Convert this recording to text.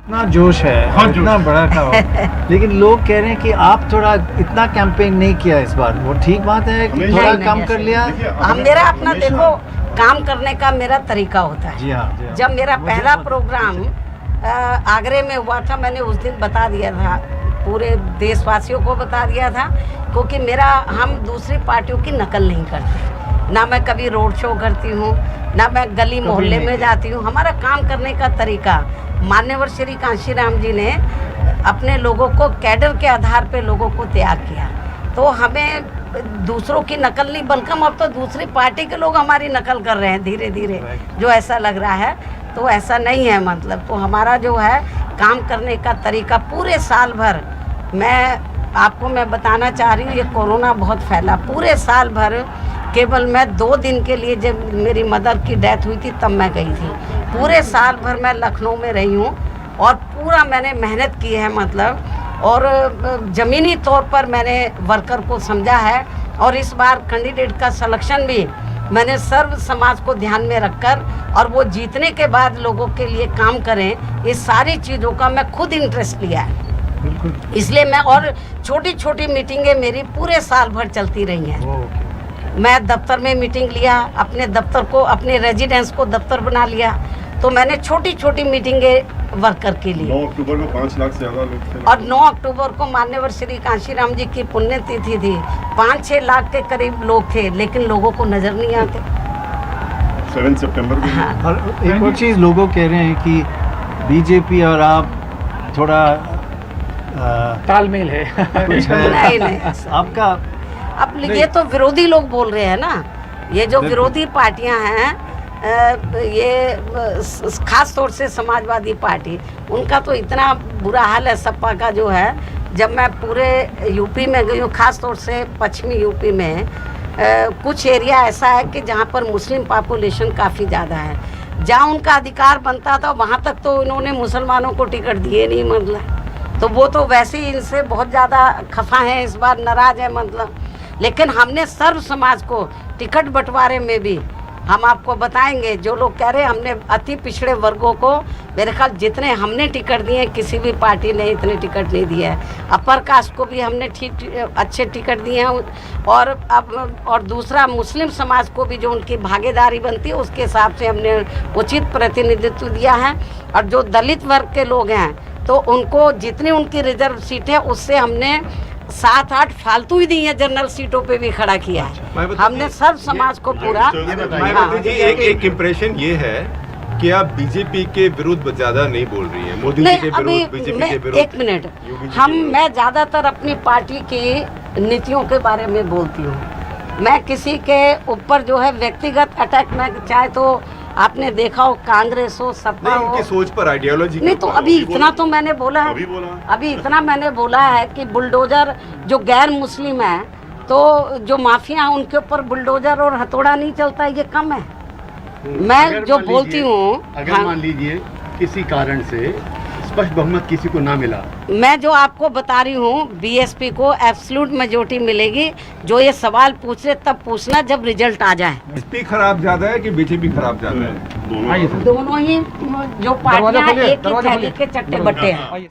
इतना जोश है, इतना बड़ा का लेकिन लोग कह रहे हैं कि आप थोड़ा इतना कैंपेन नहीं किया इस बार। वो ठीक बात है कि थोड़ा कम कर लिया? हम मेरा अपना देखो काम करने का मेरा तरीका होता है। जी हाँ। जब मेरा पहला प्रोग्राम आगरे में हुआ था, मैंने उस दिन बता दिया था, पूरे देशवासियों को बता दिया था, क्योंकि हम दूसरी पार्टियों की नकल नहीं करते। ना मैं कभी रोड शो करती हूँ, ना मैं गली मोहल्ले में जाती हूँ। हमारा काम करने का तरीका, मान्यवर श्री कांशीराम जी ने अपने लोगों को कैडर के आधार पे लोगों को त्याग किया। तो हमें दूसरों की नकल नहीं, बल्कि अब तो दूसरी पार्टी के लोग हमारी नकल कर रहे हैं धीरे धीरे, जो ऐसा लग रहा है। तो ऐसा नहीं है, मतलब तो हमारा जो है काम करने का तरीका पूरे साल भर, मैं बताना चाह रही हूँ, ये कोरोना बहुत फैला, पूरे साल भर केवल मैं 2 दिन के लिए, जब मेरी मदर की डेथ हुई थी तब मैं गई थी। पूरे साल भर मैं लखनऊ में रही हूँ और पूरा मैंने मेहनत की है, मतलब, और ज़मीनी तौर पर मैंने वर्कर को समझा है। और इस बार कैंडिडेट का सिलेक्शन भी मैंने सर्व समाज को ध्यान में रखकर, और वो जीतने के बाद लोगों के लिए काम करें, इस सारी चीज़ों का मैं खुद इंटरेस्ट लिया है। इसलिए मैं, और छोटी छोटी मीटिंगें मेरी पूरे साल भर चलती रही हैं। मैं दफ्तर में मीटिंग लिया, अपने दफ्तर को, अपने रेजिडेंस को दफ्तर बना लिया। तो मैंने छोटी छोटी मीटिंगें वर्कर के लिए। 9 अक्टूबर को 5 लाख से ज़्यादा लोग थे, और 9 अक्टूबर को मान्यवर श्री कांशीराम जी की पुण्यतिथि थी। 5-6 लाख के करीब लोग थे, लेकिन लोगों को नजर नहीं आते। 7 सितंबर को। हाँ। और एक और चीज़ लोगों कह रहे हैं कि बीजेपी और आप थोड़ा तालमेल है। कुछ है नहीं आपका। अब ये तो विरोधी लोग बोल रहे हैं ना, ये जो विरोधी पार्टियां हैं, ये खास तौर से समाजवादी पार्टी, उनका तो इतना बुरा हाल है सपा का जो है। जब मैं पूरे यूपी में गई हूँ, खास तौर से पश्चिमी यूपी में, कुछ एरिया ऐसा है कि जहाँ पर मुस्लिम पॉपुलेशन काफ़ी ज़्यादा है। जहाँ उनका अधिकार बनता था वहाँ तक तो इन्होंने मुसलमानों को टिकट दिए नहीं, मतलब। तो वो तो वैसे ही इनसे बहुत ज़्यादा खफा हैं, इस बार नाराज़ है, मतलब। लेकिन हमने सर्व समाज को टिकट बंटवारे में भी, हम आपको बताएंगे, जो लोग कह रहे हैं हमने अति पिछड़े वर्गों को, मेरे ख्याल जितने हमने टिकट दिए, किसी भी पार्टी ने इतने टिकट नहीं दिए है। अपर कास्ट को भी हमने अच्छे टिकट दिए हैं। और दूसरा मुस्लिम समाज को भी जो उनकी भागीदारी बनती है, उसके हिसाब से हमने उचित प्रतिनिधित्व दिया है। और जो दलित वर्ग के लोग हैं, तो उनको जितनी उनकी रिजर्व सीट है, उससे हमने 7-8 फालतू ही दी है, जनरल सीटों पे भी खड़ा किया है हमने सब समाज को पूरा। एक इम्प्रेशन ये है कि आप बीजेपी के विरुद्ध ज्यादा नहीं बोल रही हैं, मोदी जी के विरुद्ध, बीजेपी के विरुद्ध। एक मिनट, मैं ज्यादातर अपनी पार्टी की नीतियों के बारे में बोलती हूँ। मैं किसी के ऊपर जो है व्यक्तिगत अटैक, मैं चाहे तो आपने देखा हो कांग्रेस हो, सपा हो, उनकी सोच पर, आइडियोलॉजी नहीं, तो अभी इतना तो मैंने बोला है, अभी इतना मैंने बोला है कि बुलडोजर जो गैर मुस्लिम है, तो जो माफिया उनके ऊपर बुलडोजर और हथौड़ा नहीं चलता, ये कम है। मैं जो बोलती हूँ, अगर मान लीजिए किसी कारण से स्पष्ट बहुमत किसी को ना मिला, मैं जो आपको बता रही हूँ, बीएसपी को एब्सोल्यूट मेजॉरिटी मिलेगी। जो ये सवाल पूछ रहे तब पूछना जब रिजल्ट आ जाए। बीजेपी खराब ज्यादा है कि बीजेपी खराब ज्यादा है? दोनों ही जो पार्टियां एक ही थैली के चट्टे बट्टे हैं।